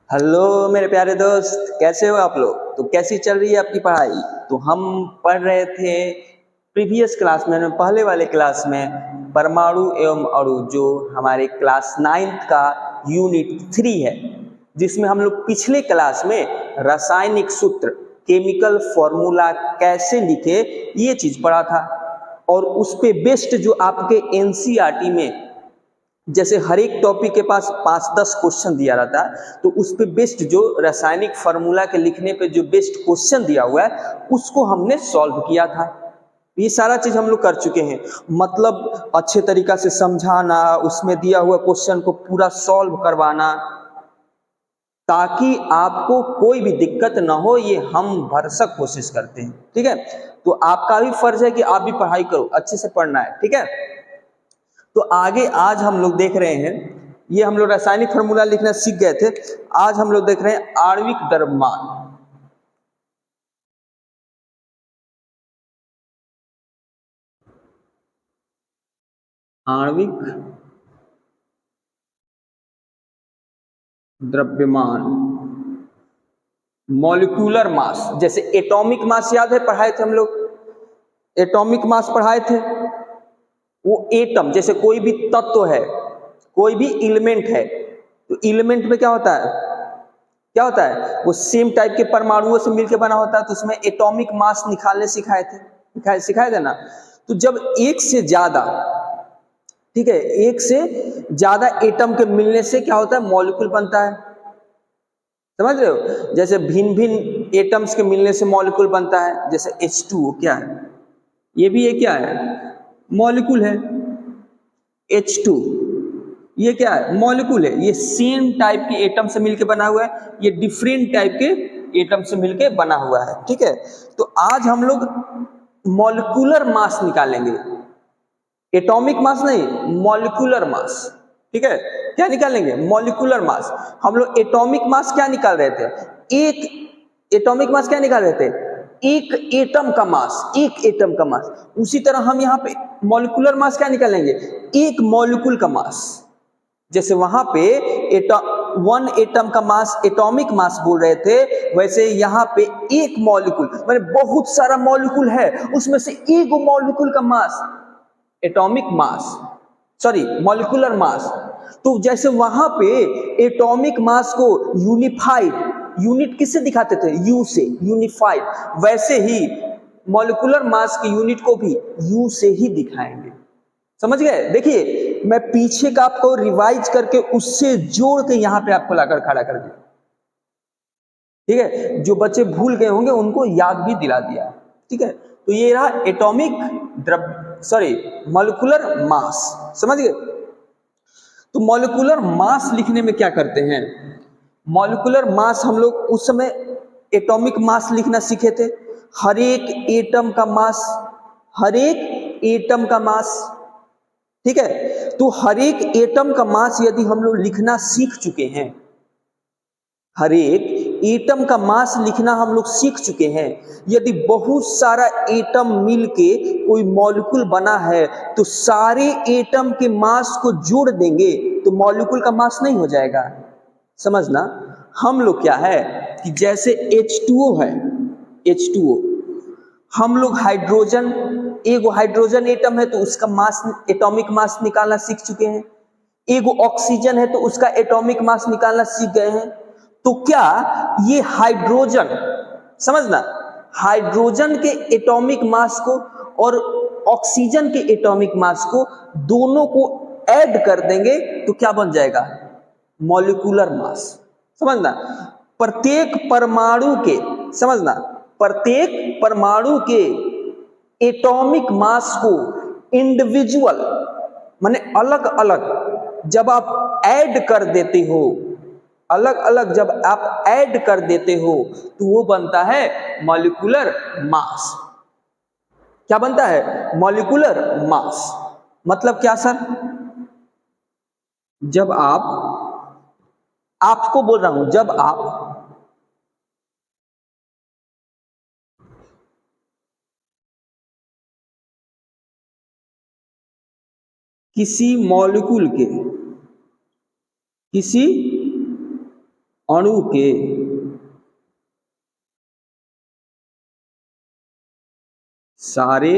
Hello मेरे प्यारे दोस्त, कैसे हो आप लोग। तो कैसी चल रही है आपकी पढ़ाई। तो हम पढ़ रहे थे प्रीवियस क्लास में, पहले वाले क्लास में परमाणु एवं अणु, जो हमारे क्लास 9th का यूनिट 3 है, जिसमें हम लोग पिछले क्लास में रासायनिक सूत्र, केमिकल फॉर्मूला कैसे लिखे, ये चीज पढ़ा था। और उस पे बेस्ड जो आपके एनसीईआरटी में जैसे हर एक टॉपिक के पास 5-10 क्वेश्चन दिया रहता है, तो उस पे बेस्ड जो रासायनिक फार्मूला के लिखने पे जो बेस्ट क्वेश्चन दिया हुआ है, उसको हमने सॉल्व किया था। ये सारा चीज हम लोग कर चुके हैं। मतलब अच्छे तरीका से समझाना, उसमें दिया हुआ क्वेश्चन को पूरा सॉल्व करवाना, ताकि आपको कोई भी दिक्कत ना हो, ये हम भरसक कोशिश करते हैं। ठीक है, तो आपका भी फर्ज है कि आप भी पढ़ाई करो, अच्छे से पढ़ना है। ठीक है, तो आगे आज हम लोग देख रहे हैं, ये हम लोग रासायनिक फार्मूला लिखना सीख गए थे। आज हम लोग देख रहे हैं आणविक द्रव्यमान। आणविक द्रव्यमान, मॉलिक्यूलर मास। जैसे एटॉमिक मास याद है, पढ़ाए थे हम लोग, एटॉमिक मास पढ़ाए थे। वो एटम, जैसे कोई भी तत्व है, कोई भी एलिमेंट है, तो एलिमेंट में क्या होता है, क्या होता है, वो सेम टाइप के परमाणुओं से मिलकर बना होता है। तो उसमें एटॉमिक मास निकालने सिखाए थे, सिखाए थे ना। तो जब एक से ज्यादा, ठीक है, एक से ज्यादा एटम के मिलने से क्या होता है, मॉलिक्यूल बनता है। समझ रहे हो, जैसे भिन्न भिन्न एटम्स के मिलने से मॉलिक्यूल बनता है। जैसे H2O क्या है, ये भी ये क्या है, मॉलिक्यूल है। H2 ये क्या है, मॉलिक्यूल है। ये सेम टाइप के एटम से मिलके बना हुआ है, ये डिफरेंट टाइप के एटम से मिलके बना हुआ है। ठीक है, तो आज हम लोग मॉलिक्यूलर मास निकालेंगे, एटॉमिक मास नहीं, मॉलिक्यूलर मास। ठीक है, क्या निकालेंगे, मॉलिक्यूलर मास। हम लोग एटॉमिक मास क्या निकाल रहे थे, एक एटॉमिक मास क्या निकाल रहे थे, एक एटम का मास, एक एटम का मास। उसी तरह हम यहाँ पे मॉलिक्यूलर मास क्या निकालेंगे, एक मॉलिक्यूल का मास। जैसे वहां पे वन एटम का मास एटॉमिक मास बोल रहे थे, वैसे यहाँ पे एक मॉलिक्यूल, माने बहुत सारा मॉलिक्यूल है, उसमें से एक मॉलिक्यूल का mass atomic mass, sorry molecular mass. तो जैसे वहां पे एटॉमिक मास को यूनिफाइड, यूनिट किससे दिखाते थे, यू से, यूनिफाइड, वैसे ही मॉलिक्यूलर मास की यूनिट को भी यू से ही दिखाएंगे। समझ गए। देखिए मैं पीछे का आपको रिवाइज करके उससे जोड़ के यहां पे आपको लाकर खड़ा कर दिया। ठीक है, जो बच्चे भूल गए होंगे उनको याद भी दिला दिया। ठीक है, तो ये रहा एटॉमिक द्रव्य, सॉरी मॉलिक्यूलर मास। समझ गए। तो मॉलिक्यूलर मास लिखने में क्या करते हैं, मॉलिक्यूलर मास हम लोग उस समय एटॉमिक मास लिखना सीखे थे। हर एक एटम का मास, हर एक एटम का मास। ठीक है, तो हर एक एटम का मास यदि हम लोग लिखना सीख चुके हैं, हर एक एटम का मास लिखना हम लोग सीख चुके हैं। यदि बहुत सारा एटम मिलके कोई मॉलिक्यूल बना है, तो सारे एटम के मास को जोड़ देंगे तो मॉलिक्यूल का मास नहीं हो जाएगा। समझना, हम लोग क्या है कि जैसे H2O है, H2O, हम लोग हाइड्रोजन, एगो हाइड्रोजन एटम है तो उसका मास, एटॉमिक मास निकालना सीख चुके हैं। एगो ऑक्सीजन है तो उसका एटॉमिक मास निकालना सीख गए हैं। तो क्या ये हाइड्रोजन, समझना, हाइड्रोजन के एटॉमिक मास को और ऑक्सीजन के एटॉमिक मास को, दोनों को ऐड कर देंगे तो क्या बन जाएगा, मॉलिक्यूलर मास। समझना, प्रत्येक परमाणु के, समझना, प्रत्येक परमाणु के एटॉमिक मास को इंडिविजुअल, माने अलग अलग जब आप ऐड कर देते हो, अलग अलग जब आप ऐड कर देते हो, तो वो बनता है मॉलिक्यूलर मास। क्या बनता है, मॉलिक्यूलर मास। मतलब क्या सर, जब आप, आपको बोल रहा हूं, जब आप किसी मॉलिक्यूल के, किसी अणु के सारे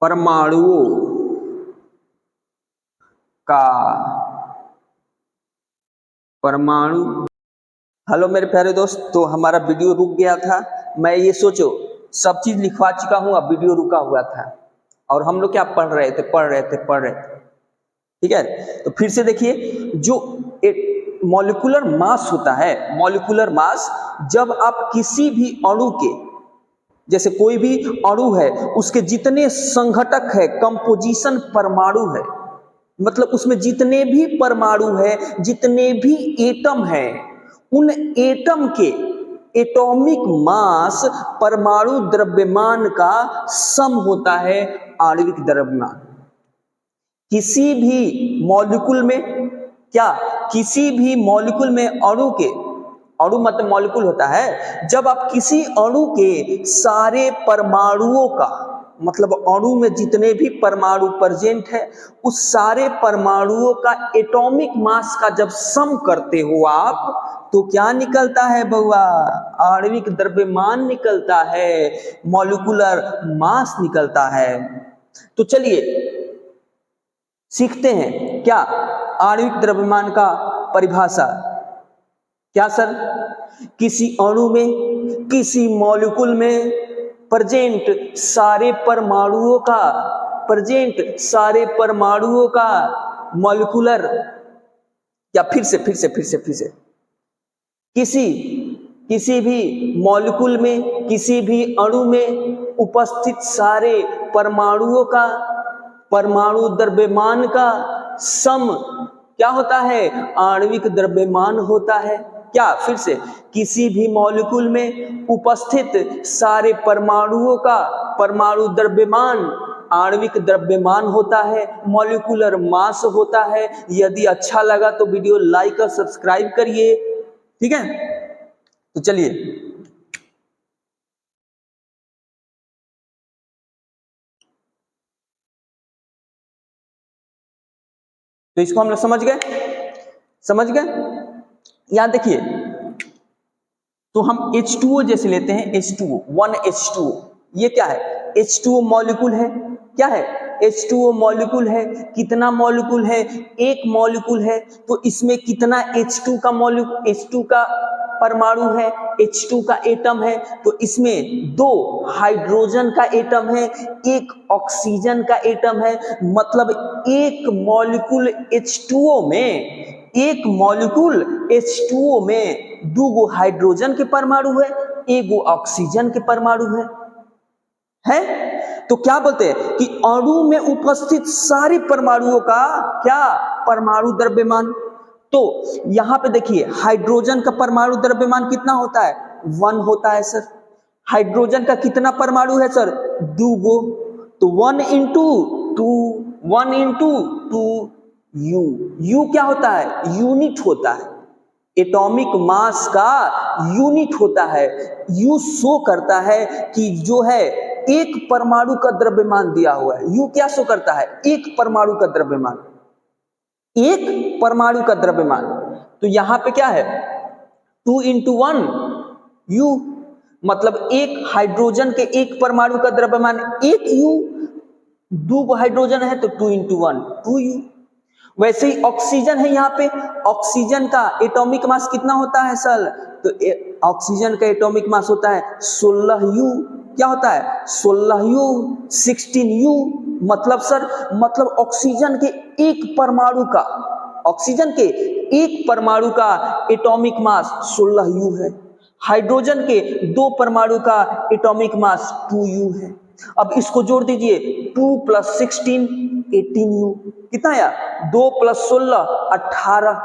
परमाणुओं का परमाणु। हेलो मेरे प्यारे दोस्त, तो हमारा वीडियो रुक गया था। मैं ये सोचो सब चीज लिखवा चुका हूं, अब वीडियो रुका हुआ था और हम लोग क्या पढ़ रहे थे। ठीक है, तो फिर से देखिए, जो एक मॉलिक्यूलर मास होता है, मॉलिक्यूलर मास, जब आप किसी भी अणु के, जैसे कोई भी अणु है, उसके जितने संघटक है, कंपोजिशन परमाणु है, मतलब उसमें जितने भी परमाणु है, जितने भी एटम है, उन एटम के एटॉमिक मास परमाणु द्रव्यमान का सम होता है आणविक द्रव्यमान। किसी भी मॉलिक्यूल में, क्या किसी भी मॉलिक्यूल में अणु के, अणु मतलब मॉलिक्यूल होता है, जब आप किसी अणु के सारे परमाणुओं का, मतलब अणु में जितने भी परमाणु प्रेजेंट है, उस सारे परमाणुओं का एटॉमिक मास का जब सम करते हो आप, तो क्या निकलता है बउआ? आणविक द्रव्यमान निकलता है, मॉलिक्यूलर मास निकलता है। तो चलिए सीखते हैं क्या आणविक द्रव्यमान का परिभाषा। क्या सर? किसी अणु में, किसी मॉलिक्यूल में प्रेजेंट सारे परमाणुओं का, प्रेजेंट सारे परमाणुओं का मॉलिक्यूलर, या फिर से किसी भी मॉलिक्यूल में, किसी भी अणु में उपस्थित सारे परमाणुओं का परमाणु द्रव्यमान का सम क्या होता है? आणविक द्रव्यमान होता है। क्या? फिर से, किसी भी मॉलिक्यूल में उपस्थित सारे परमाणुओं का परमाणु द्रव्यमान आणविक द्रव्यमान होता है, मॉलिक्यूलर मास होता है। यदि अच्छा लगा तो वीडियो लाइक और सब्सक्राइब करिए, ठीक है। तो चलिए तो इसको हम लोग समझ गए। यहां देखिए, तो हम H2O जैसे लेते हैं, H2O 1H2O, ये क्या है? H2O मॉलिक्यूल है। क्या है? H2O मॉलिक्यूल है। कितना मॉलिक्यूल है? एक मॉलिक्यूल है। तो इसमें कितना H2 का मॉलिक्यूल, H2 का परमाणु है, H2 का एटम है। तो इसमें 2 हाइड्रोजन का एटम है, 1 ऑक्सीजन का एटम है। मतलब एक मॉलिक्यूल H2O में, एक मॉलिक्यूल H2O में 2 हाइड्रोजन के परमाणु है, 1 ऑक्सीजन के परमाणु है। तो क्या बोलते हैं कि अणु में उपस्थित सारे परमाणुओं का क्या? परमाणु द्रव्यमान। तो यहां पे देखिए, हाइड्रोजन का परमाणु द्रव्यमान कितना होता है? 1 होता है सर। हाइड्रोजन का कितना परमाणु है सर? 2। तो 1 इंटू 2, 1 इंटू 2 यू। यू क्या होता है? यूनिट होता है, एटॉमिक मास का यूनिट होता है। यू शो करता है कि जो है एक परमाणु का द्रव्यमान दिया हुआ है। यू क्या शो करता है? एक परमाणु का द्रव्यमान, एक परमाणु का द्रव्यमान। तो यहां पे क्या है? 2 इंटू 1 यू, मतलब एक हाइड्रोजन के एक परमाणु का द्रव्यमान 1 यू, 2 हाइड्रोजन है तो 2 इंटू 1 2 यू। वैसे ही ऑक्सीजन है, यहाँ पे ऑक्सीजन का एटॉमिक मास कितना होता है सर? तो ऑक्सीजन का एटॉमिक मास होता है 16 यू। क्या होता है? 16 यू, 16 यू। मतलब सर, मतलब ऑक्सीजन के एक परमाणु का, ऑक्सीजन के एक परमाणु का एटॉमिक मास 16 यू है। हाइड्रोजन के 2 परमाणु का एटॉमिक मास 2 यू है। अब इसको जोड़ दीजिए, 2 + 16 18 यू। कितना आया? 2 + 16 18,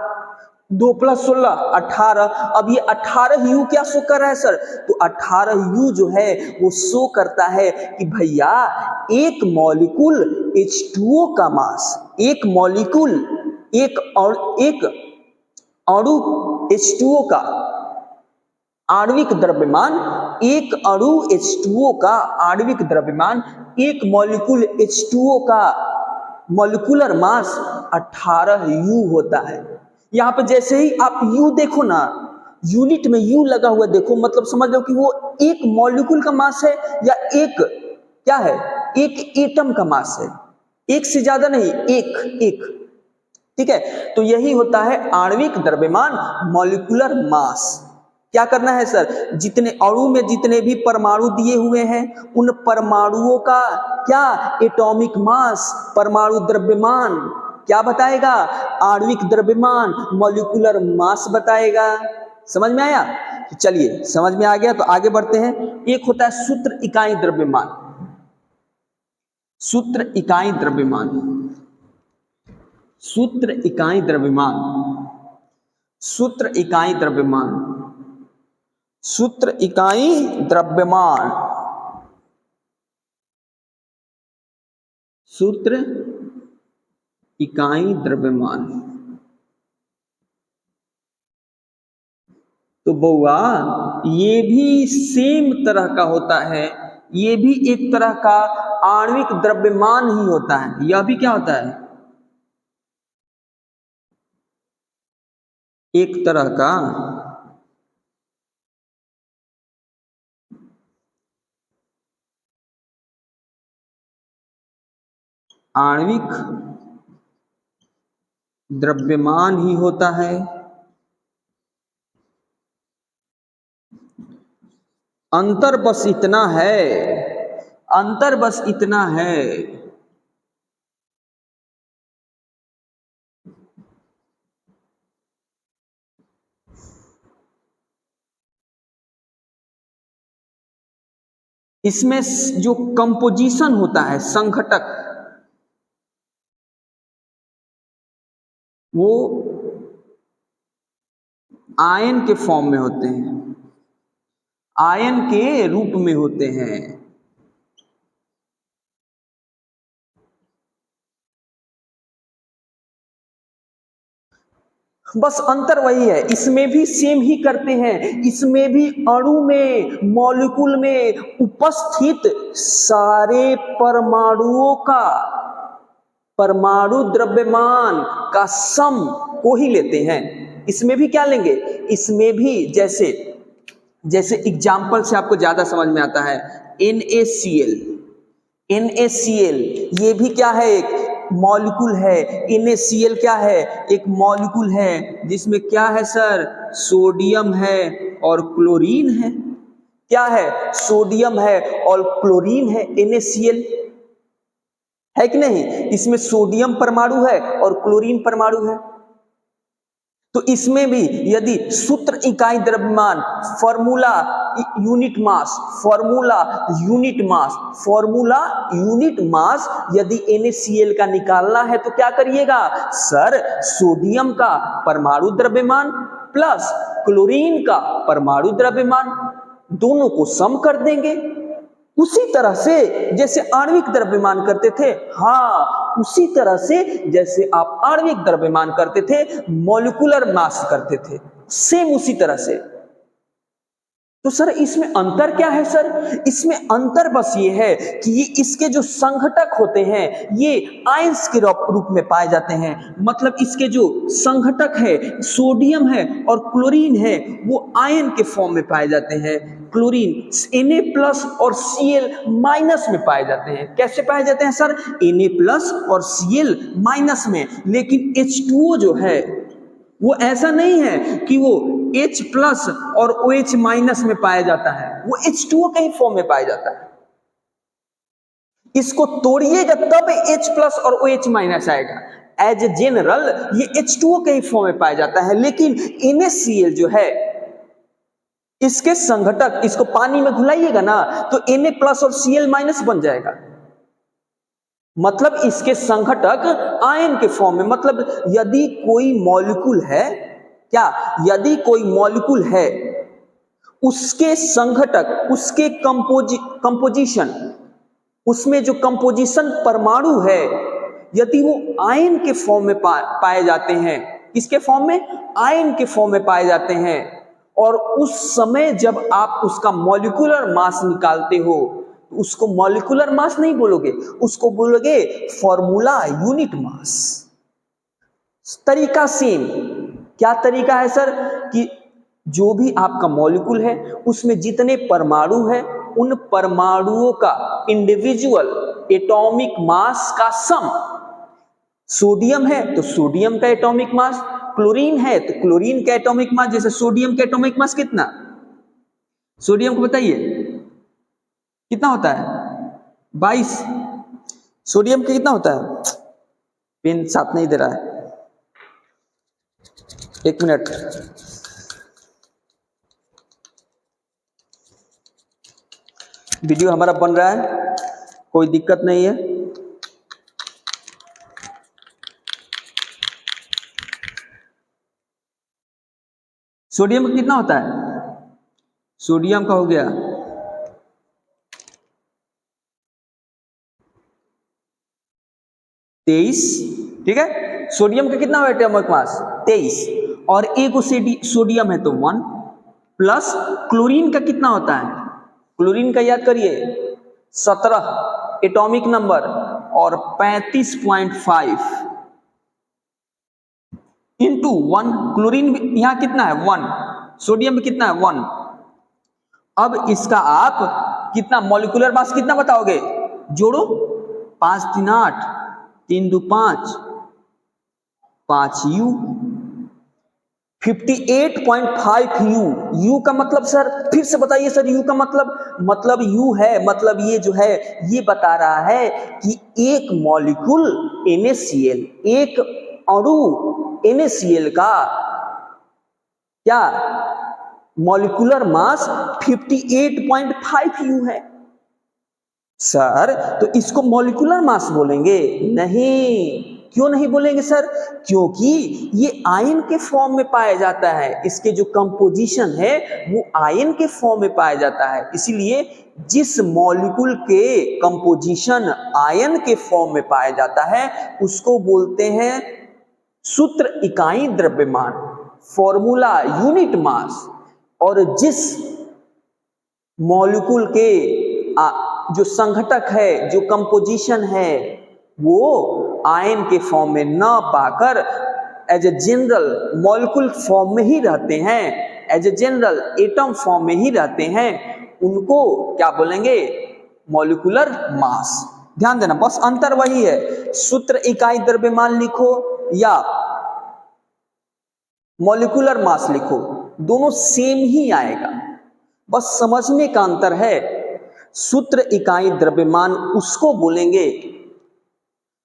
2 + 16 18। अब ये 18 यू क्या शो कर रहा है सर? तो 18 यू जो है वो शो करता है कि भैया एक मॉलिक्यूल H2O का मास, एक मॉलिक्यूल, एक अणु H2O का आणविक द्रव्यमान, एक अणु H2O का आणविक द्रव्यमान, एक मॉलिक्यूल H2O का मॉलिक्यूलर मास 18 U होता है। यहाँ पे जैसे ही आप U देखो ना, यूनिट में U लगा हुआ देखो, मतलब समझ लो कि वो एक मॉलिक्यूल का मास है या एक क्या है, एक एटम का मास है, एक से ज्यादा नहीं, एक एक। ठीक है, तो यही होता है आणविक द्रव्यमान, मॉलिक्यूलर मास। क्या करना है सर, जितने अणु में जितने भी परमाणु दिए हुए हैं उन परमाणुओं का क्या, एटॉमिक मास, परमाणु द्रव्यमान क्या बताएगा, आणविक द्रव्यमान, मॉलिक्यूलर मास बताएगा। समझ में आया? तो चलिए, समझ में आ गया तो आगे बढ़ते हैं। एक होता है सूत्र इकाई द्रव्यमान, सूत्र इकाई द्रव्यमान, सूत्र इकाई द्रव्यमान, सूत्र इकाई द्रव्यमान, सूत्र इकाई द्रव्यमान, सूत्र इकाई द्रव्यमान। तो बउआ ये भी सेम तरह का होता है, ये भी एक तरह का आणविक द्रव्यमान ही होता है। यह भी क्या होता है, एक तरह का आणविक द्रव्यमान ही होता है। अंतर बस इतना है, अंतर बस इतना है इसमें जो कंपोजिशन होता है, संघटक, वो आयन के फॉर्म में होते हैं, आयन के रूप में होते हैं। बस अंतर वही है, इसमें भी सेम ही करते हैं, इसमें भी अणु में, मॉलिक्यूल में उपस्थित सारे परमाणुओं का परमाणु द्रव्यमान का सम को ही लेते हैं। इसमें भी क्या लेंगे, इसमें भी जैसे जैसे एग्जाम्पल से आपको ज्यादा समझ में आता है, NaCl, NaCl ये भी क्या है, एक मॉलिक्यूल है। NaCl क्या है, एक मॉलिक्यूल है जिसमें क्या है सर, सोडियम है और क्लोरीन है। क्या है, सोडियम है और क्लोरीन है, NaCl है कि नहीं? इसमें सोडियम परमाणु है और क्लोरीन परमाणु है। तो इसमें भी यदि सूत्र इकाई द्रव्यमान, formula unit mass, formula unit mass, formula unit mass यदि NaCl का निकालना है तो क्या करिएगा सर, सोडियम का परमाणु द्रव्यमान प्लस क्लोरीन का परमाणु द्रव्यमान, दोनों को सम कर देंगे। उसी तरह से जैसे आणविक द्रव्यमान करते थे, हाँ उसी तरह से जैसे आप आणविक द्रव्यमान करते थे, मॉलिक्यूलर मास करते थे, सेम उसी तरह से। तो सर इसमें अंतर क्या है सर, इसमें अंतर बस ये है कि ये इसके जो संघटक होते हैं ये आयंस के रूप में पाए जाते हैं। मतलब इसके जो संघटक है, सोडियम है और क्लोरीन है, वो आयन के फॉर्म में पाए जाते हैं। क्लोरीन Na+ और Cl- में पाए जाते हैं। कैसे पाए जाते हैं सर, Na+ और Cl- में। लेकिन H2O जो है वो ऐसा नहीं है कि वो H+ और OH- में पाया जाता है, वो H2O के ही फॉर्म में पाया जाता है। इसको तोड़िएगा तब H+ और OH- आएगा। एज ए जनरल ये H2O के ही फॉर्म में पाया जाता है। लेकिन NaCl जो है, इसके संघटक, इसको पानी में घुलाइएगा ना तो Na+ और Cl- बन जाएगा। मतलब इसके संघटक आयन के फॉर्म में। मतलब यदि कोई मॉलिक्यूल है, क्या, यदि कोई मॉलिक्यूल है, उसके संघटक, उसके कंपोजिशन, उसमें जो कंपोजिशन परमाणु है, यदि वो आयन के फॉर्म में पाए जाते हैं, किसके फॉर्म में, आयन के फॉर्म में पाए जाते हैं, और उस समय जब आप उसका मॉलिक्यूलर मास निकालते हो उसको मॉलिक्यूलर मास नहीं बोलोगे, उसको बोलोगे फॉर्मूला यूनिट मास। तरीका सेम। क्या तरीका है सर? कि जो भी आपका मॉलिक्यूल है उसमें जितने परमाणु है उन परमाणुओं का इंडिविजुअल एटॉमिक मास का सम। सोडियम है तो सोडियम का एटॉमिक मास, क्लोरीन है तो क्लोरीन का एटॉमिक मास। जैसे सोडियम का एटॉमिक मास कितना, सोडियम को बताइए कितना होता है? 22। सोडियम का कितना होता है? पेन साथ नहीं दे रहा है, एक मिनट। वीडियो हमारा बन रहा है, कोई दिक्कत नहीं है। सोडियम का कितना होता है? सोडियम का हो गया 23, ठीक है। सोडियम का कितना है एटॉमिक मास? 23। और एक सोडियम है तो 1 प्लस क्लोरीन का कितना होता है? क्लोरीन का याद करिए 17 एटॉमिक नंबर और 35.5 इंटू 1। क्लोरीन यहां कितना है? 1। सोडियम में कितना है? 1। अब इसका आप कितना मॉलिक्यूलर मास कितना बताओगे? जोड़ो, 5 3 8, 3 2 5, 5 U, 58.5 U। U का मतलब सर फिर से बताइए सर, U का मतलब U है, मतलब ये जो है ये बता रहा है कि एक मॉलिक्यूल NaCl, एक अणु NaCl का क्या मॉलिक्यूलर मास 58.5 U है। सर तो इसको मॉलिक्यूलर मास बोलेंगे? नहीं। क्यों नहीं बोलेंगे सर? क्योंकि ये आयन के फॉर्म में पाया जाता है, इसके जो कंपोजिशन है वो आयन के फॉर्म में पाया जाता है। इसीलिए जिस मॉलिक्यूल के कंपोजिशन आयन के फॉर्म में पाया जाता है उसको बोलते हैं सूत्र इकाई द्रव्यमान, फॉर्मूला यूनिट मास। और जिस मॉलिक्यूल के जो संघटक है, जो कंपोजिशन है, वो आयन के फॉर्म में ना पाकर as a general molecule form में ही रहते हैं, as a general atom form में ही रहते हैं, उनको क्या बोलेंगे? Molecular mass. ध्यान देना, बस अंतर वही है, सूत्र इकाई द्रव्यमान लिखो या मॉलिक्यूलर मास लिखो, दोनों सेम ही आएगा, बस समझने का अंतर है। सूत्र इकाई द्रव्यमान उसको बोलेंगे,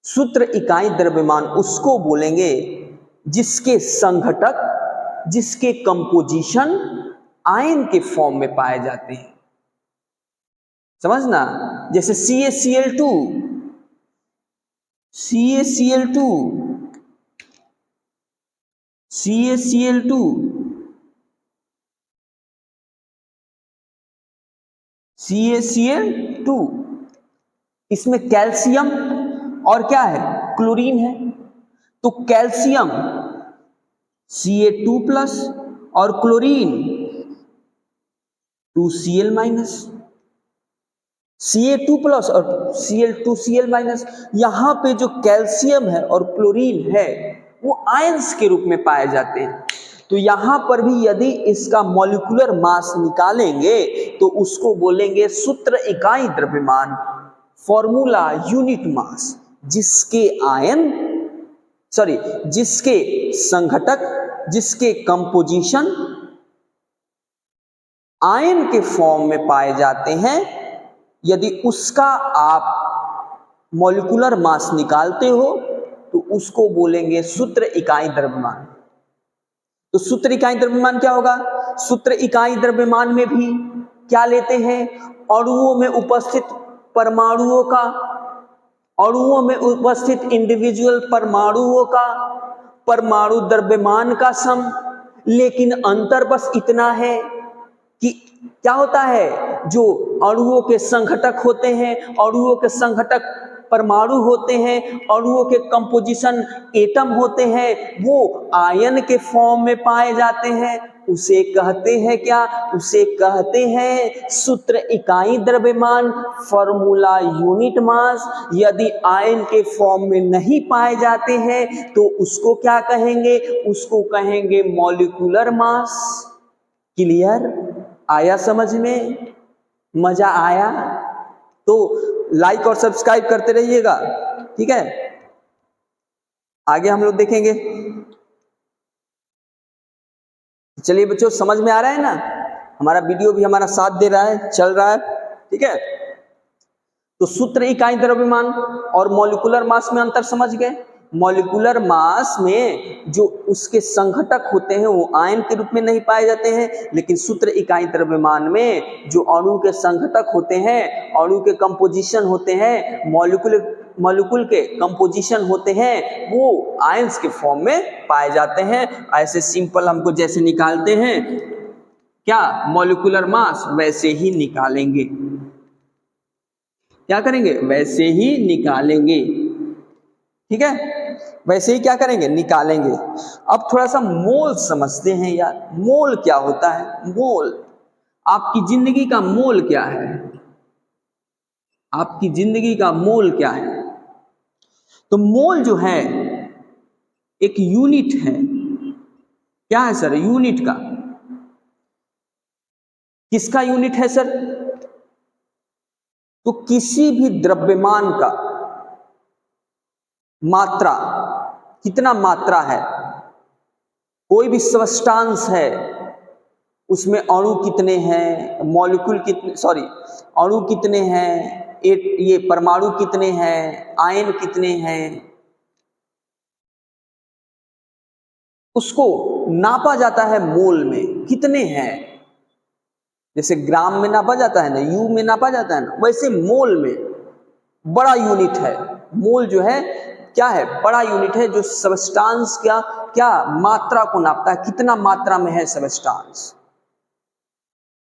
सूत्र इकाई द्रव्यमान उसको बोलेंगे जिसके संघटक, जिसके कंपोजिशन आयन के फॉर्म में पाए जाते हैं। समझना, जैसे CaCl2, CaCl2, CaCl2, CaCl2, इसमें कैल्शियम और क्या है? क्लोरीन है। तो कैल्शियम Ca2 प्लस और chlorine 2Cl minus, Ca2 plus और Cl2Cl माइनस। यहां पे जो कैल्शियम है और क्लोरीन है वो आयंस के रूप में पाए जाते हैं। तो यहां पर भी यदि इसका मॉलिक्यूलर मास निकालेंगे तो उसको बोलेंगे सूत्र इकाई द्रव्यमान, फॉर्मूला यूनिट मास। जिसके जिसके संघटक, जिसके कंपोजिशन आयन के फॉर्म में पाए जाते हैं, यदि उसका आप मॉलिक्यूलर मास निकालते हो तो उसको बोलेंगे सूत्र इकाई द्रव्यमान। तो सूत्र इकाई द्रव्यमान क्या होगा? सूत्र इकाई द्रव्यमान में भी क्या लेते हैं? अणुओं में उपस्थित परमाणुओं का, अणुओं में उपस्थित इंडिविजुअल परमाणुओं का परमाणु द्रव्यमान का सम। लेकिन अंतर बस इतना है कि क्या होता है, जो अणुओं के संघटक होते हैं, अणुओं के संघटक परमाणु होते हैं, अणुओं के कंपोजिशन एटम होते हैं, वो आयन के फॉर्म में पाए जाते हैं, उसे कहते हैं क्या? उसे कहते हैं सूत्र इकाई द्रव्यमान, फॉर्मूला यूनिट मास। यदि आयन के फॉर्म में नहीं पाए जाते हैं तो उसको क्या कहेंगे? उसको कहेंगे मॉलिक्यूलर मास। क्लियर? आया समझ में? मजा आया? तो लाइक और सब्सक्राइब करते रहिएगा, ठीक है। आगे हम लोग देखेंगे। चलिए बच्चों, समझ में आ रहा है ना? हमारा वीडियो भी हमारा साथ दे रहा है, चल रहा है, ठीक है। तो सूत्र इकाई द्रव्यमान और मॉलिक्यूलर मास में अंतर समझ गए। मॉलिक्यूलर मास में जो उसके संघटक होते हैं वो आयन के रूप में नहीं पाए जाते हैं, लेकिन सूत्र इकाई द्रव्यमान में जो अणु के संघटक होते हैं, अणु के कंपोजिशन होते हैं, मॉलिक्यूल के कंपोजिशन होते हैं, वो आयंस के फॉर्म में पाए जाते हैं। ऐसे सिंपल हमको जैसे निकालते हैं क्या मॉलिक्यूलर मास, वैसे ही निकालेंगे। क्या करेंगे? वैसे ही निकालेंगे, ठीक है। वैसे ही क्या करेंगे? निकालेंगे। अब थोड़ा सा मोल समझते हैं यार। मोल क्या होता है? मोल, आपकी जिंदगी का मोल क्या है? आपकी जिंदगी का मोल क्या है? तो मोल जो है एक यूनिट है। क्या है सर? यूनिट का। किसका यूनिट है सर? तो किसी भी द्रव्यमान का मात्रा, कितना मात्रा है, कोई भी सब्सटेंस है, उसमें अणु कितने हैं, मॉलिक्यूल कितने, सॉरी अणु कितने हैं, ये परमाणु कितने हैं, आयन कितने हैं, उसको नापा जाता है मोल में। कितने हैं? जैसे ग्राम में नापा जाता है ना, यू में नापा जाता है ना, वैसे मोल में बड़ा यूनिट है। मोल जो है क्या है? बड़ा यूनिट है जो सब्सटेंस का क्या मात्रा को नापता है, कितना मात्रा में है सब्सटेंस,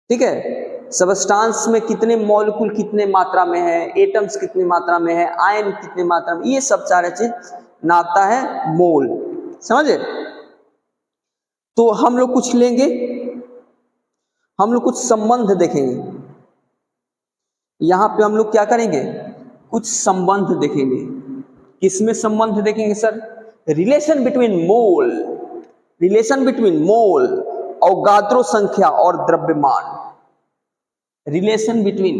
ठीक है। सब्सटेंस में कितने मॉलिक्यूल कितने मात्रा में है, एटम्स कितनी मात्रा में है, आयन कितनी मात्रा में, ये सब सारे चीज नापता है मोल। समझे? तो हम लोग कुछ लेंगे, हम लोग कुछ संबंध देखेंगे। यहां पे हम लोग क्या करेंगे? कुछ संबंध देखेंगे। किसमें संबंध देखेंगे सर? रिलेशन बिटवीन मोल, रिलेशन बिटवीन मोल, अवोगाद्रो संख्या और द्रव्यमान। रिलेशन बिटवीन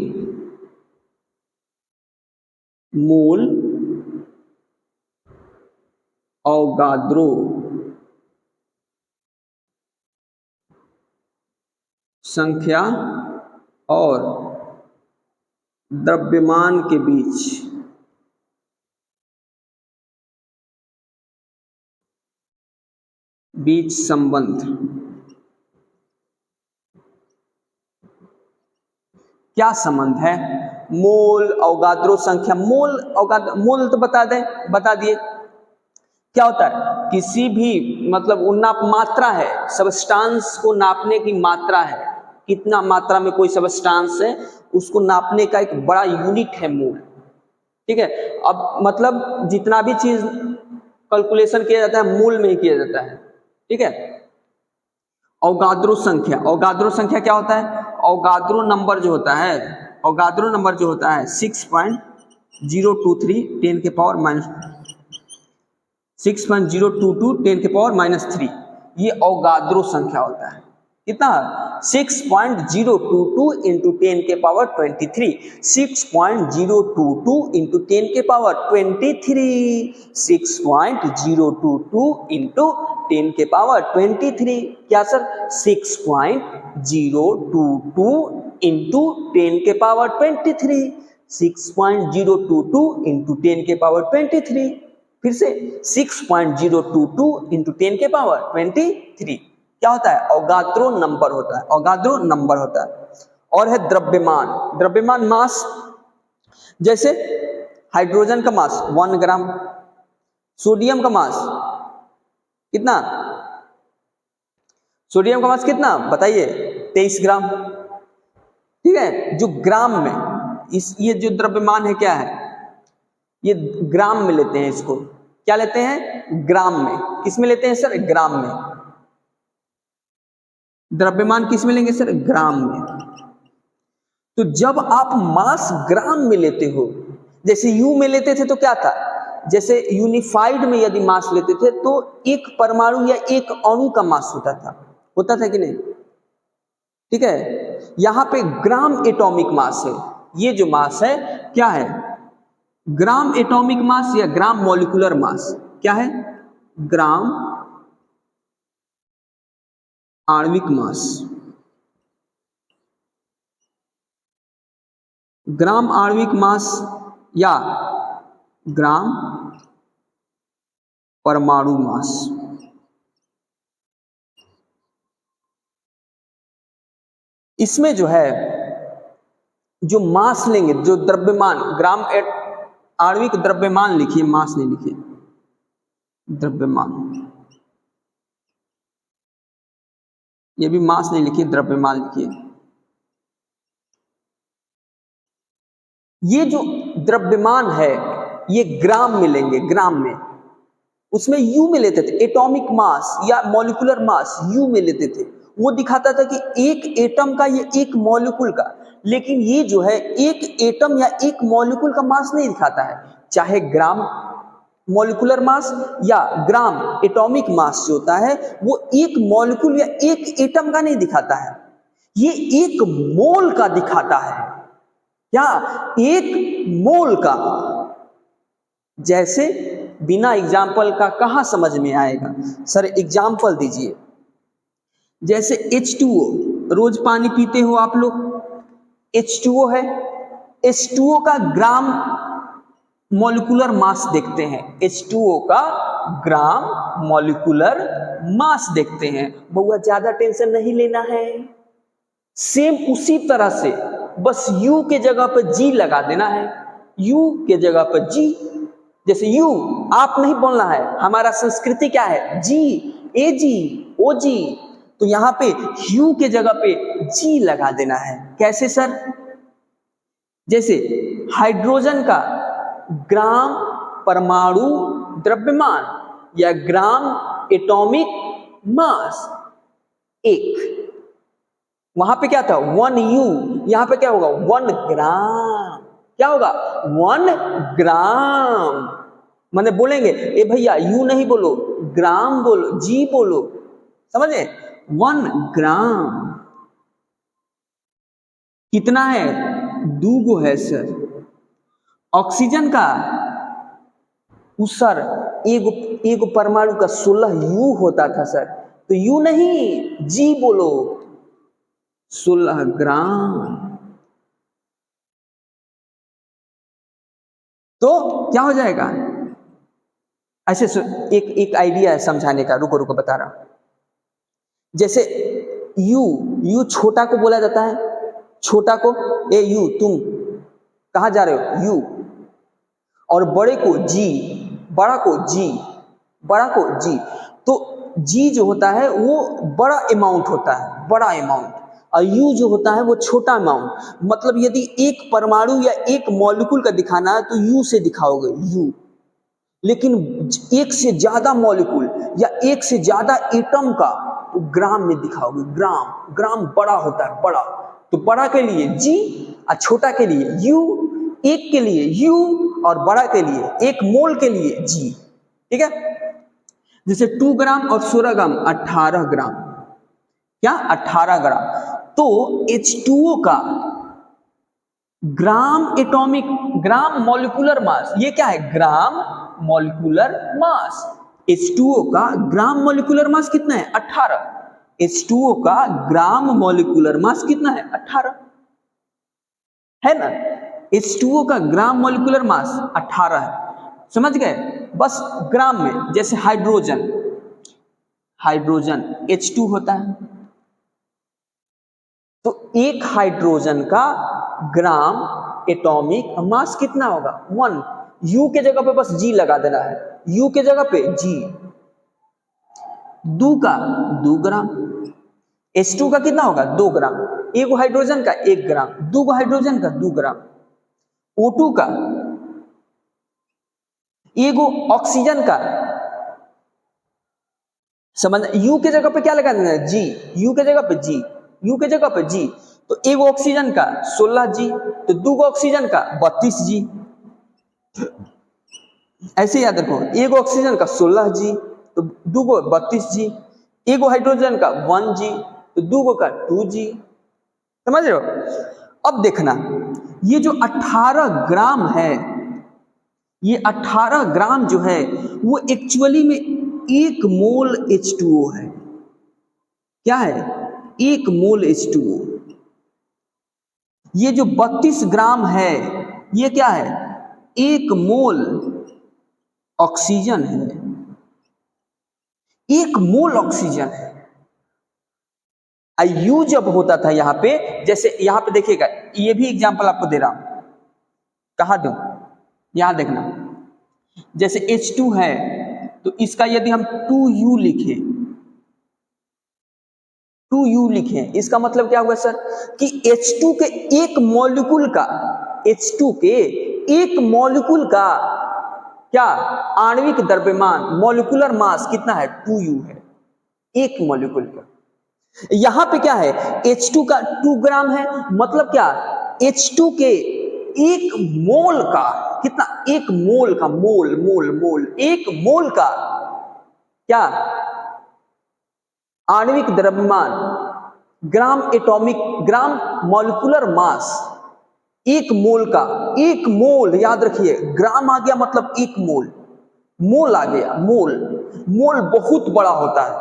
मोल, अवोगाद्रो संख्या और द्रव्यमान के बीच संबंध। क्या संबंध है? मोल, अवोगाद्रो संख्या। मोल तो बता दिए क्या होता है। किसी भी मतलब उन्नाप मात्रा है, सब्सटेंस को नापने की मात्रा है, कितना मात्रा में कोई सब्सटेंस है उसको नापने का एक बड़ा यूनिट है मोल, ठीक है। अब मतलब जितना भी चीज कैलकुलेशन किया जाता है मोल में ही किया जाता है, ठीक है। अवोगाद्रो संख्या, अवोगाद्रो संख्या क्या होता है? अवोगाद्रो नंबर जो होता है, अवोगाद्रो नंबर जो होता है 6.023 10 के पावर माइनस 6.022 10 के पावर -3, ये अवोगाद्रो संख्या होता है। कितना? 6.022 इंटू 10 के पावर 23, 6.022 इंटू 10 के पावर 23, 6.022 इंटू 10 के पावर 23। क्या सर? 6.022 इंटू 10 के पावर 23, 6.022 इंटू 10 के पावर 23। फिर से 6.022 इंटू 10 के पावर 23 क्या होता है? अवोगाद्रो नंबर होता है, अवोगाद्रो नंबर होता है। और है द्रव्यमान, द्रव्यमान मास। जैसे हाइड्रोजन का मास 1 ग्राम, सोडियम का मास कितना? सोडियम का मास कितना बताइए? 23 ग्राम, ठीक है। जो ग्राम में ये जो द्रव्यमान है क्या है? ये ग्राम में लेते हैं इसको, क्या लेते हैं? ग्राम में। किस में लेते हैं सर? ग्राम में। द्रव्यमान किस में लेंगे सर? ग्राम में। तो जब आप मास ग्राम में लेते हो, जैसे यू में लेते थे तो क्या था, जैसे यूनिफाइड में यदि मास लेते थे तो एक परमाणु या एक अणु का मास होता था कि नहीं? ठीक है, यहां पे ग्राम एटॉमिक मास है। ये जो मास है क्या है? ग्राम एटॉमिक मास या ग्राम मॉलिक्यूलर मास। क्या है? ग्राम आणविक मास। ग्राम आणविक मास या ग्राम परमाणु मास। इसमें जो है, जो मास लेंगे, जो द्रव्यमान, ग्राम आणविक द्रव्यमान लिखिए, मास नहीं लिखिए, द्रव्यमान। ये भी मास नहीं लिखिए, द्रव्यमान लिखिए। ये जो द्रव्यमान है ये ग्राम में लेंगे, ग्राम में। उसमें यू में लेते थे, एटॉमिक मास या मॉलिक्यूलर मास यू में लेते थे। वो दिखाता था कि एक एटम का, ये एक मॉलिक्यूल का। लेकिन ये जो है एक एटम या एक मॉलिक्यूल का मास नहीं दिखाता है, चाहे ग्राम मॉलिक्यूलर मास या ग्राम एटॉमिक मास जो होता है वो एक मॉलिक्यूल या एक एटम का नहीं दिखाता है, ये एक मोल का दिखाता है। क्या? एक मोल का। जैसे बिना एग्जाम्पल का कहां समझ में आएगा सर? एग्जाम्पल दीजिए। जैसे H2O, रोज पानी पीते हो आप लोग, H2O है, H2O का ग्राम मॉलिक्यूलर मास देखते हैं, H2O का ग्राम मॉलिक्यूलर मास देखते हैं। बहुआ ज्यादा टेंशन नहीं लेना है। सेम उसी तरह से बस U के जगह पर G लगा देना है, U के जगह पर G। जैसे यू आप नहीं बोलना है, हमारा संस्कृति क्या है? जी, ए जी, ओ जी। तो यहां पे यू के जगह पे जी लगा देना है। कैसे सर? जैसे हाइड्रोजन का ग्राम परमाणु द्रव्यमान या ग्राम एटॉमिक मास 1, वहां पे क्या था? 1 यू, यहां पे क्या होगा? 1 ग्राम। क्या होगा? 1 ग्राम। माने बोलेंगे ए भैया यू नहीं बोलो, ग्राम बोलो, जी बोलो, समझे? 1 ग्राम कितना है? 2 है सर। ऑक्सीजन का सर एक परमाणु का 16 यू होता था सर, तो यू नहीं, जी बोलो, 16 ग्राम। तो क्या हो जाएगा? ऐसे एक आइडिया है समझाने का, रुको रुको बता रहा हूं। जैसे यू छोटा को बोला जाता है, छोटा को ए यू तुम कहां जा रहे हो? यू। और बड़े को जी, बड़ा को जी, बड़ा को जी। तो जी जो होता है वो बड़ा अमाउंट होता है, बड़ा अमाउंट, और यू जो होता है वो छोटा अमाउंट। मतलब यदि एक परमाणु या एक मॉलिक्यूल का दिखाना है तो यू से दिखाओगे, यू। लेकिन एक से ज्यादा मॉलिक्यूल या एक से ज्यादा एटम का तो ग्राम में दिखाओगे, ग्राम। ग्राम बड़ा होता है, बड़ा। तो बड़ा के लिए जी और छोटा के लिए यू, एक के लिए यू और बड़ा के लिए, एक मोल के लिए जी। ठीक है? जैसे 2 ग्राम और 16 ग्राम 18 ग्राम। क्या? 18 ग्राम। तो H2O का gram atomic, gram molecular mass, ये क्या है? Gram molecular mass. H2O का ग्राम मॉलिक्यूलर मास कितना है? 18। H2O का ग्राम मॉलिक्यूलर मास कितना है? 18 है ना? H2O का ग्राम मॉलिक्यूलर मास 18 है। समझ गए? बस ग्राम में। जैसे हाइड्रोजन, हाइड्रोजन H2 होता है, तो एक हाइड्रोजन का ग्राम एटॉमिक मास कितना होगा? 1। यू के जगह पे बस जी लगा देना है, यू के जगह पे जी। 2 का 2 ग्राम। H2 का कितना होगा? 2 ग्राम। एक हाइड्रोजन का 1 ग्राम, 2 हाइड्रोजन का 2 ग्राम। O2 का एगो ऑक्सीजन का, समझ, यू के जगह पे क्या लगा देना है, जी, यू के जगह पे जी, यू के जगह पे जी, तो एगो ऑक्सीजन का 16 जी, तो दूगो ऑक्सीजन का 32 जी। ऐसे याद रखो, एगो ऑक्सीजन का 16 जी, तो दूगो 32 जी, एगो हाइड्रोजन का 1 जी, तो दूगो का 2 जी। समझ रहे हो? अब देखना, ये जो 18 ग्राम है, ये 18 ग्राम जो है वो एक्चुअली में 1 मोल H2O है। क्या है? 1 मोल H2O। ये जो 32 ग्राम है ये क्या है? 1 मोल ऑक्सीजन है, 1 मोल ऑक्सीजन है। यू जब होता था यहां पे, जैसे यहां पे देखिएगा, ये भी एग्जांपल आपको दे रहा हूं, कहा दूं, यहां देखना, जैसे H2 है तो इसका यदि हम 2U लिखें, 2U लिखें, इसका मतलब क्या हुआ सर कि H2 के एक मॉलिक्यूल का, H2 के एक मॉलिक्यूल का क्या आणविक द्रव्यमान, मॉलिक्यूलर मास कितना है? 2U है, एक मॉलिक्यूल का। यहां पे क्या है? H2 का 2 ग्राम है, मतलब क्या, H2 के एक मोल का कितना? एक मोल का, मोल मोल मोल, एक मोल का क्या आणविक द्रव्यमान, gram atomic, gram molecular mass, एक मोल का, एक मोल, याद रखिए, ग्राम आ गया मतलब एक मोल, मोल आ गया, मोल, मोल बहुत बड़ा होता है।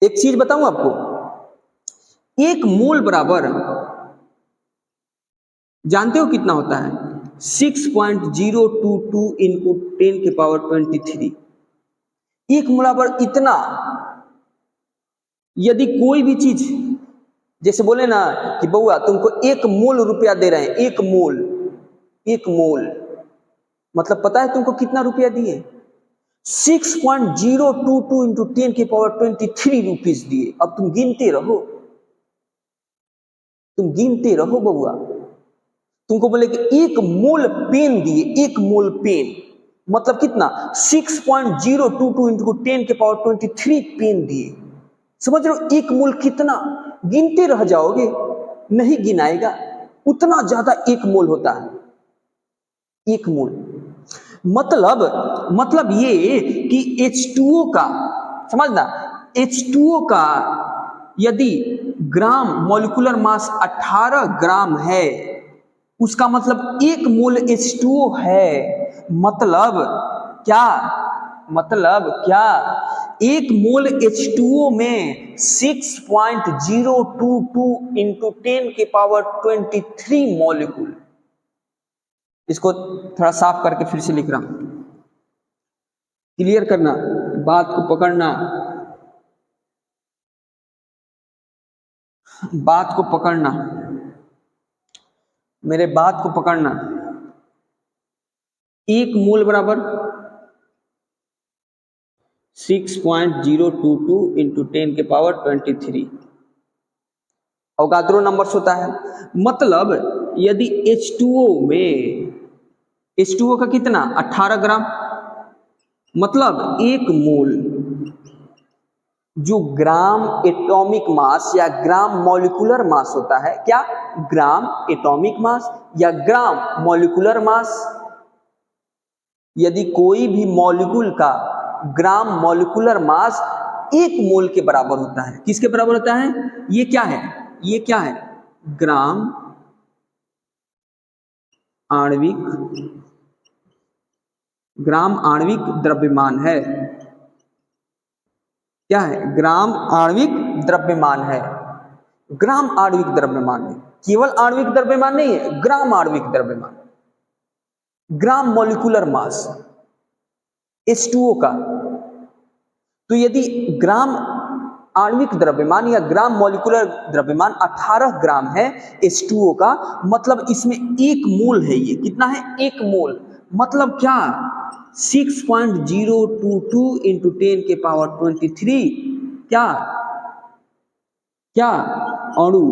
एक चीज बताऊं आपको, एक मोल बराबर, जानते हो कितना होता है? 6.022 इंटू 10 के पावर 23। एक मोल बराबर इतना। यदि कोई भी चीज, जैसे बोले ना कि बउआ तुमको 1 मोल रुपया दे रहे हैं, 1 मोल, 1 मोल, मतलब पता है तुमको कितना रुपया दिए? 6.022 इंटू 10 के पावर 23 रुपीज दिए। अब तुम गिनते रहो, तुम गिनते रहो बउआ। तुमको बोले कि 1 मोल पेन दिए, 1 मोल पेन, मतलब कितना? 6.022 इंटू 10 के पावर 23 पेन दिए। समझ रहे हो? 1 मोल कितना? गिनते रह जाओगे, नहीं गिनाएगा, उतना ज्यादा 1 मोल होता है, 1 मोल। मतलब ये कि H2O का, समझना, H2O का यदि ग्राम मॉलिक्यूलर मास 18 ग्राम है, उसका मतलब 1 मोल H2O है। मतलब क्या? मतलब क्या? 1 मोल H2O में 6.022 इंटू 10 के पावर 23 मॉलिक्यूल। इसको थोड़ा साफ करके फिर से लिख रहा हूं, क्लियर करना, बात को पकड़ना, बात को पकड़ना, मेरे बात को पकड़ना। 1 मोल बराबर 6.022 इंटू 10 के पावर 23 अवगाद्रो नंबर्स होता है। मतलब यदि H2O में, H2O का कितना? 18 ग्राम, मतलब 1 मोल, जो ग्राम एटॉमिक मास या ग्राम मॉलिक्यूलर मास होता है, क्या? ग्राम एटॉमिक मास या ग्राम मॉलिक्यूलर मास। यदि कोई भी मॉलिक्यूल का ग्राम मॉलिक्यूलर मास 1 मोल के बराबर होता है, किसके बराबर होता है? ये क्या है? ये क्या है? ग्राम आणविक, ग्राम आणविक द्रव्यमान है। क्या है? ग्राम आणविक द्रव्यमान है, ग्राम आणविक द्रव्यमान है, केवल आणविक द्रव्यमान नहीं है, ग्राम आणविक द्रव्यमान, ग्राम मॉलिक्यूलर मास H2O का। तो यदि ग्राम आणविक द्रव्यमान या ग्राम मॉलिक्यूलर द्रव्यमान 18 ग्राम है H2O का, मतलब इसमें 1 मोल है। ये कितना है? 1 मोल, मतलब क्या? 6.022 इंटू 10 के पावर 23 क्या? क्या? अणु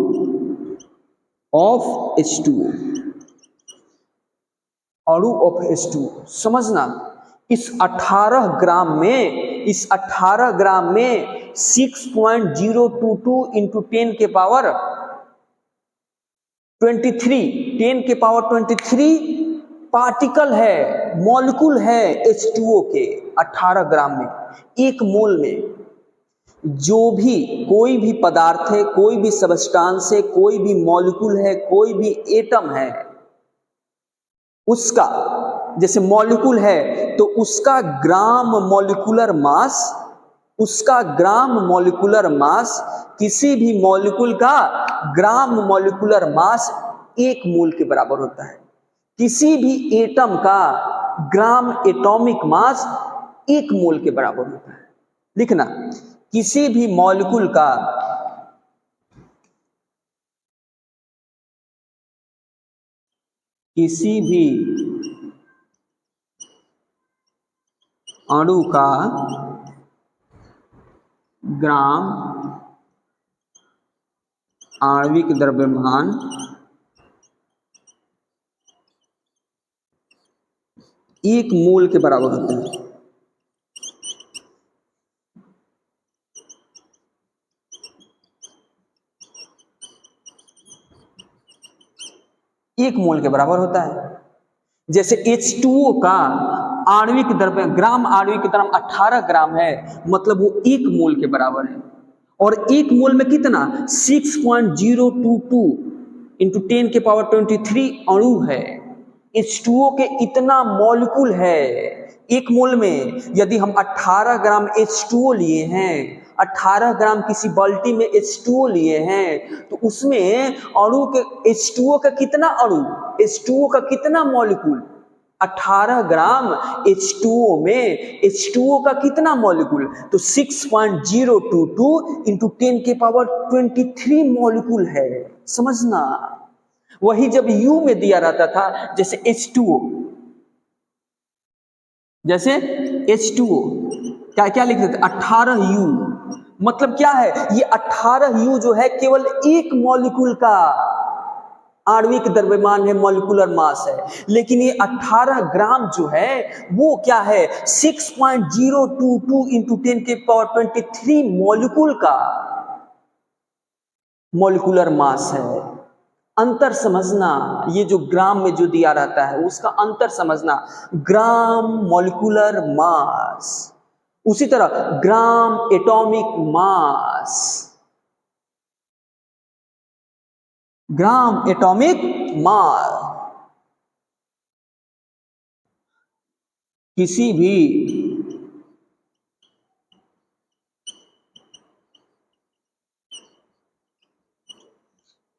ऑफ H2O। अणु ऑफ H2। समझना, इस 18 ग्राम में 6.022 इंटू 10 के पावर 23 पार्टिकल है, मॉलिक्यूल है H2O के 18 ग्राम में। एक मोल में जो भी कोई भी पदार्थ है, कोई भी सबस्टांस है, कोई भी मॉलिक्यूल है, कोई भी एटम है, उसका जैसे मॉलिक्यूल है तो उसका ग्राम मॉलिक्यूलर मास किसी भी मॉलिक्यूल का ग्राम मॉलिक्यूलर मास 1 मोल के बराबर होता है। किसी भी एटम का ग्राम एटॉमिक मास 1 मोल के बराबर होता है। लिखना, किसी भी मॉलिक्यूल का किसी भी अणु का ग्राम आणविक द्रव्यमान 1 मोल के बराबर होता है। एक मोल के बराबर होता है। जैसे H2O का आणविक द्रव्य ग्राम आणविक द्रव्यमान 18 ग्राम है, मतलब वो 1 मोल के बराबर है। और 1 मोल में कितना 6.022 इंटू 10 के पावर 23 अणु है। H2O के इतना मॉलिक्यूल है। 1 मोल में यदि हम 18 ग्राम H2O लिए हैं, 18 ग्राम किसी बाल्टी में H2O लिए हैं, तो उसमें अणु के H2O का कितना अणु, H2O का कितना मॉलिक्यूल, 18 ग्राम H2O में H2O का कितना मॉलिक्यूल, तो 6.022 इंटू 10 के पावर 23 मॉलिक्यूल है। समझना, वही जब U में दिया रहता था, जैसे H2O, क्या क्या लिख देते 18U, मतलब क्या है, ये 18U जो है केवल 1 मॉलिक्यूल का आणविक द्रव्यमान है, मॉलिक्यूलर मास है। लेकिन ये 18 ग्राम जो है वो क्या है 6.022 इंटू 10 के पावर 23 मॉलिक्यूल का मॉलिक्यूलर मास है। अंतर समझना, ये जो ग्राम में जो दिया रहता है उसका अंतर समझना, ग्राम मॉलिक्यूलर मास, उसी तरह gram atomic mass, gram atomic mass. किसी भी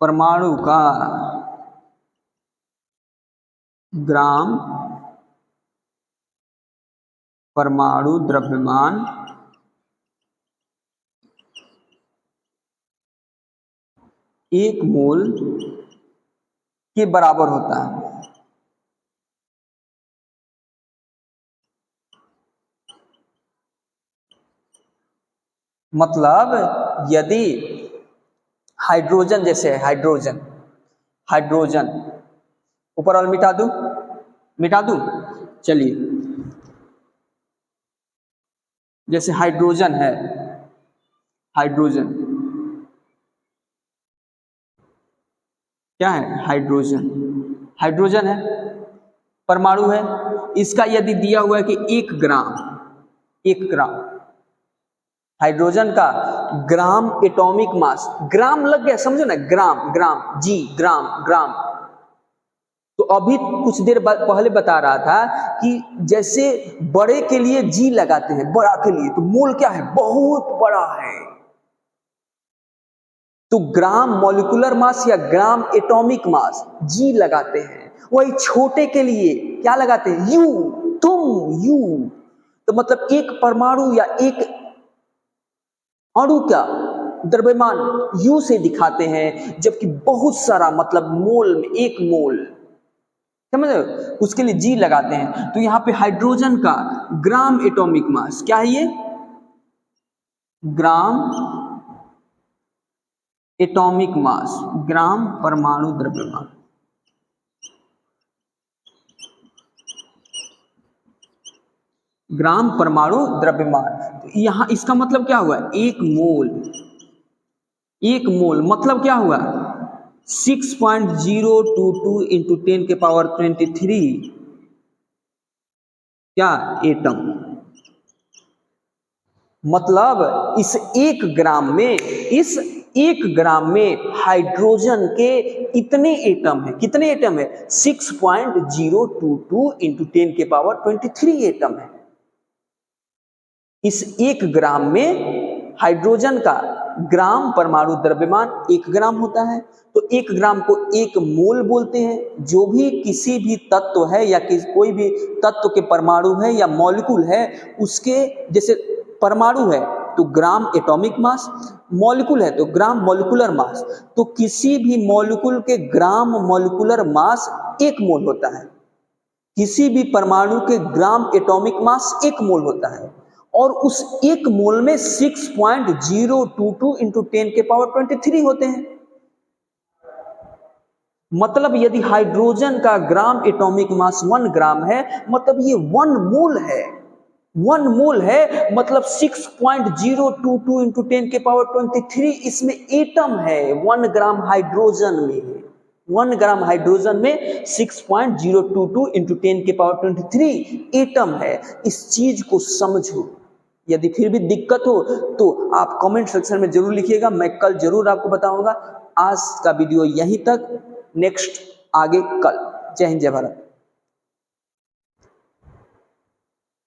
परमाणु का ग्राम परमाणु द्रव्यमान 1 मोल के बराबर होता है। मतलब यदि हाइड्रोजन, जैसे हाइड्रोजन ऊपर वाला मिटा दूं, चलिए, जैसे हाइड्रोजन है, क्या है, हाइड्रोजन है, परमाणु है। इसका यदि दिया हुआ है कि 1 ग्राम हाइड्रोजन का ग्राम एटॉमिक मास, ग्राम लग गया, समझो ना, ग्राम। तो अभी कुछ देर पहले बता रहा था कि जैसे बड़े के लिए जी लगाते हैं, बड़ा के लिए, तो मोल क्या है, बहुत बड़ा है, तो ग्राम मॉलिक्यूलर मास या ग्राम एटॉमिक मास जी लगाते हैं। वही छोटे के लिए क्या लगाते हैं, यू, तो मतलब एक परमाणु या एक अणु का द्रव्यमान यू से दिखाते हैं, जबकि बहुत सारा मतलब मोल में 1 मोल, समझ रहे हो, उसके लिए जी लगाते हैं। तो यहाँ पे हाइड्रोजन का ग्राम एटॉमिक मास क्या है, ये ग्राम एटॉमिक मास, ग्राम परमाणु द्रव्यमान। ग्राम परमाणु द्रव्यमान। तो यहां इसका मतलब क्या हुआ, एक मोल मतलब क्या हुआ 6.022 इंटू 10⁻23 क्या एटम। मतलब इस एक ग्राम में हाइड्रोजन के इतने एटम है, कितने एटम है 6.022 इंटू 10⁻23 एटम है। इस एक ग्राम में हाइड्रोजन का ग्राम परमाणु द्रव्यमान 1 ग्राम होता है। तो 1 ग्राम को 1 मोल बोलते हैं। जो भी किसी भी तत्व है या कोई भी तत्व के परमाणु है या मॉलिक्यूल है, उसके जैसे परमाणु है तो ग्राम एटॉमिक मास, मॉलिक्यूल है तो ग्राम मॉलिक्यूलर मास। तो किसी भी मॉलिक्यूल के ग्राम मॉलिक्यूलर मास 1 मोल होता है, किसी भी परमाणु के ग्राम एटॉमिक मास 1 मोल होता है। और उस 1 मोल में 6.022 इंटू 10⁻23 होते हैं। मतलब यदि हाइड्रोजन का ग्राम एटॉमिक मास 1 ग्राम है, मतलब ये 1 मोल है, 1 मोल है, मतलब 6.022 इंटू 10⁻23 इसमें एटम है। 1 ग्राम हाइड्रोजन में 1 ग्राम हाइड्रोजन में 6.022 इंटू 10⁻23 एटम है। इस चीज को समझो। यदि फिर भी दिक्कत हो तो आप कमेंट सेक्शन में जरूर लिखिएगा, मैं कल जरूर आपको बताऊंगा। आज का वीडियो यहीं तक, नेक्स्ट आगे कल। जय हिंद, जय भारत।